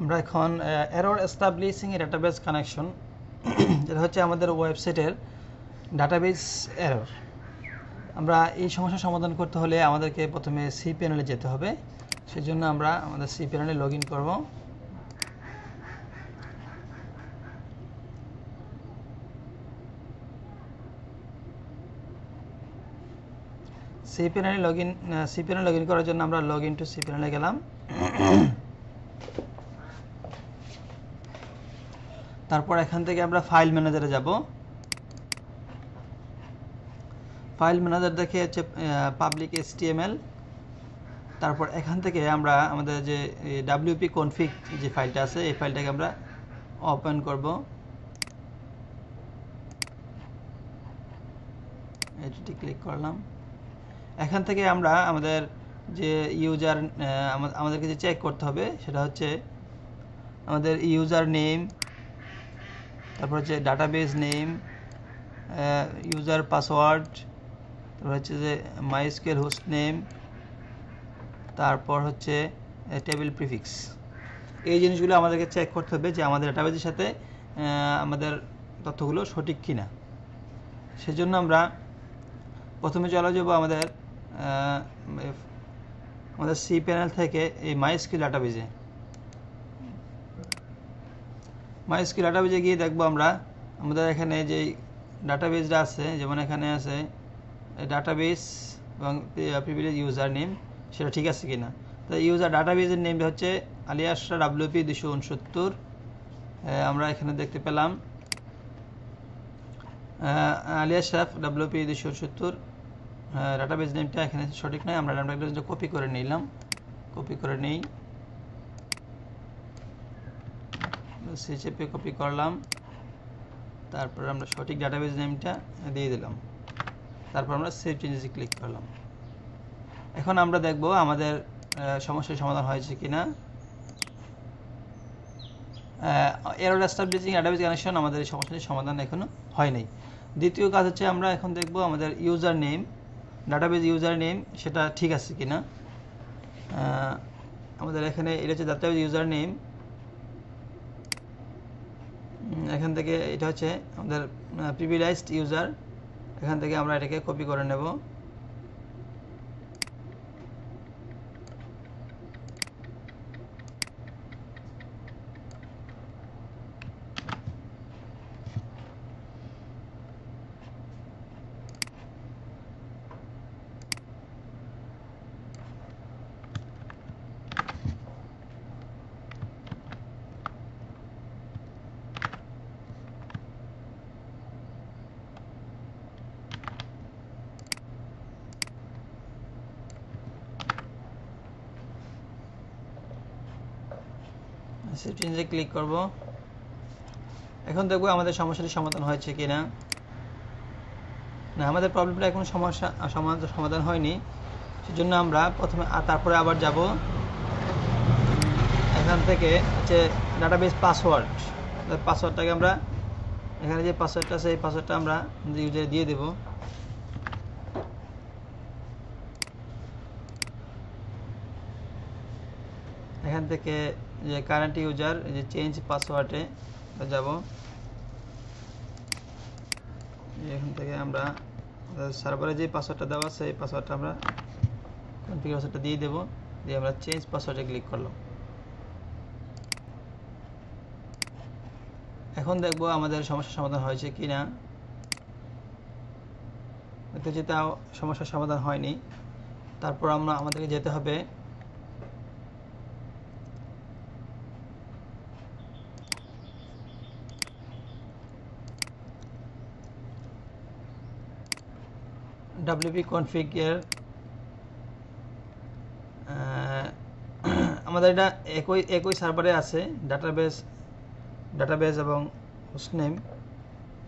আমরা এখন error establishing এ database connection যেটা হচ্ছে আমাদের ওয়েবসাইটের ডাটাবেস এরর। আমরা এই সমস্যার সমাধান করতে হলে আমাদেরকে প্রথমে সি প্যানেলে যেতে হবে। সেজন্য আমরা আমাদের সি প্যানেলে লগ ইন করব। সি প্যানেলে লগ ইন করার জন্য আমরা লগ ইন টু সি প্যানেলে গেলাম। তারপর এখান থেকে আমরা ফাইল ম্যানেজারে যাব। ফাইল ম্যানেজার দেখে হচ্ছে পাবলিক HTML। তারপর এখান থেকে আমরা আমাদের যে WP config যে ফাইলটা আছে এই ফাইলটাকে আমরা ওপেন করব। এটিতে ক্লিক করলাম। এখান থেকে আমরা আমাদের যে ইউজার আমাদেরকে যে চেক করতে হবে সেটা হচ্ছে আমাদের ইউজার নেম, তারপর হচ্ছে ডাটাবেস নেম, ইউজার পাসওয়ার্ড, তারপর হচ্ছে যে মাইস্কুয়েল হোস্ট নেম, তারপর হচ্ছে টেবিল প্রিফিক্স। এই জিনিসগুলো আমাদেরকে চেক করতে হবে যে আমাদের ডাটাবেসের সাথে আমাদের তথ্যগুলো সঠিক কিনা। সেজন্য আমরা প্রথমে চলে যাব আমাদের সি প্যানেল থেকে এই মাইস্কুয়েল ডাটাবেসে। মাইস্কুয়েল ডাটাবেসে গিয়ে দেখবো আমরা আমাদের এখানে যে ডাটাবেসটা আছে, যেমন এখানে আছে ডাটাবেস এবং প্রিভিলেজ ইউজার নেম, সেটা ঠিক আছে কিনা। তো ইউজার ডাটাবেসের নেমটা হচ্ছে আলী আশরাফ WP 269। আমরা এখানে দেখতে পেলাম আলী আশরাফ WP 269 ডাটাবেস নেমটা এখানে সঠিক নয়। আমরা ডাটাবেসটা কপি করে নিলাম, কপি করে নেই, সি চেপে কপি করলাম। তারপর আমরা সঠিক ডাটাবেস নেমটা দিয়ে দিলাম। তারপর আমরা সেভ চেঞ্জেসে ক্লিক করলাম। এখন আমরা দেখব আমাদের সমস্যার সমাধান হয়েছে কিনা। এরর এস্টাবলিশিং ডাটাবেস কানেকশন, আমাদের এই সমস্যাটির সমাধান এখনো হয়নি। দ্বিতীয় কাজ হচ্ছে আমরা এখন দেখব আমাদের user name, database user name সেটা ঠিক আছে কিনা। আমাদের এখানে এটা হচ্ছে ডাটাবেস ইউজার নেম। এখান থেকে এটা হচ্ছে আমাদের প্রিভিলেজড ইউজার। এখান থেকে আমরা এটাকে কপি করে নেব। সেভ চেঞ্জে ক্লিক করব। এখন দেখব আমাদের সমস্যাটি সমাধান হয়েছে কিনা। না, আমাদের প্রবলেমটা এখন সমাধান হয়নি। সেজন্য আমরা প্রথমে তারপরে আবার যাব। এখান থেকে হচ্ছে ডাটাবেস পাসওয়ার্ডটাকে আমরা এখানে যে পাসওয়ার্ডটা আছে এই পাসওয়ার্ডটা আমরা ইউজারে দিয়ে দেব। এখান থেকে যে কারেন্ট ইউজার যে চেঞ্জ পাসওয়ার্ডে যাব। এখান থেকে আমরা সার্ভারে যে পাসওয়ার্ডটা দেওয়া আছে এই পাসওয়ার্ডটা আমরা কনফিগারেশনটা দিয়ে দেব, দিয়ে আমরা চেঞ্জ পাসওয়ার্ডে ক্লিক করলাম। এখন দেখব আমাদের সমস্যার সমাধান হয়েছে কিনা। দেখতে যে তাও সমস্যার সমাধান হয়নি। তারপর আমাদেরকে যেতে হবে WP config এর আমাদের এটা একই সার্ভারে আছে। ডাটাবেস এবং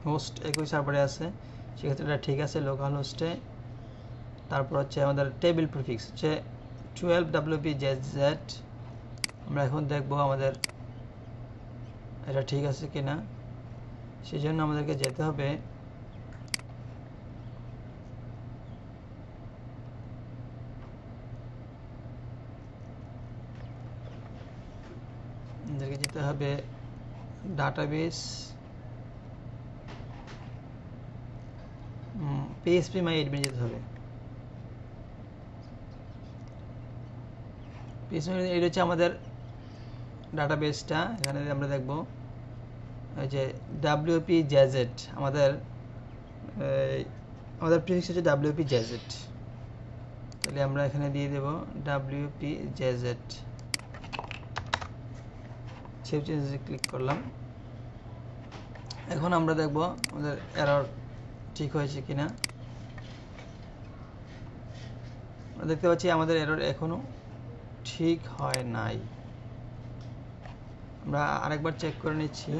হোস্ট একই সার্ভারে আছে, সেক্ষেত্রে এটা ঠিক আছে লোকাল হোস্টে। তারপর হচ্ছে আমাদের টেবিল প্রিফিক্স হচ্ছে 12WPZZ। আমরা এখন দেখব আমাদের এটা ঠিক আছে কিনা। সেই জন্য আমাদেরকে যেতে হবে আমাদেরকে যেতে হবে ডাটাবেস PHP মাই অ্যাডমিন যেতে হবে। এটা হচ্ছে আমাদের ডাটাবেসটা। এখানে আমরা দেখব এই যে WP JZ, আমাদের প্রিফিক্স হচ্ছে WP JZ। তাহলে আমরা এখানে দিয়ে দেব WP JZ, সেভ চেঞ্জে ক্লিক করলাম। এখন আমরা দেখব আমাদের এরর ঠিক হয়েছে কিনা। দেখতে পাচ্ছি আমাদের এরর এখনো ঠিক হয় নাই। আমরা আরেকবার চেক করে নিচ্ছি।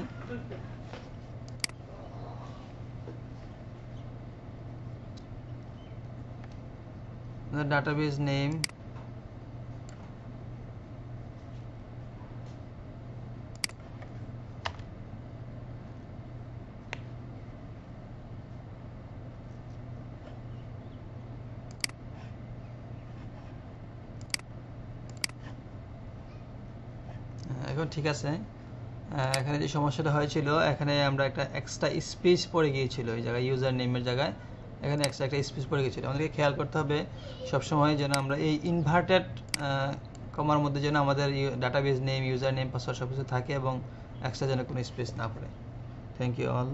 ডাটাবেস নেম, এখন ঠিক আছে। এখানে যে সমস্যাটা হয়েছিল, এখানে আমরা একটা এক্সট্রা স্পেস পড়ে গিয়েছিল এই জায়গায়, ইউজার নেমের জায়গায় এখানে এক্সট্রা একটা স্পেস পড়ে গিয়েছিল। আমাদেরকে খেয়াল করতে হবে সবসময় যেন আমরা এই ইনভার্টেড কমার মধ্যে যেন আমাদের database name, user name, password সব কিছু থাকে এবং এক্সট্রা যেন কোনো স্পেস না পড়ে। Thank you all.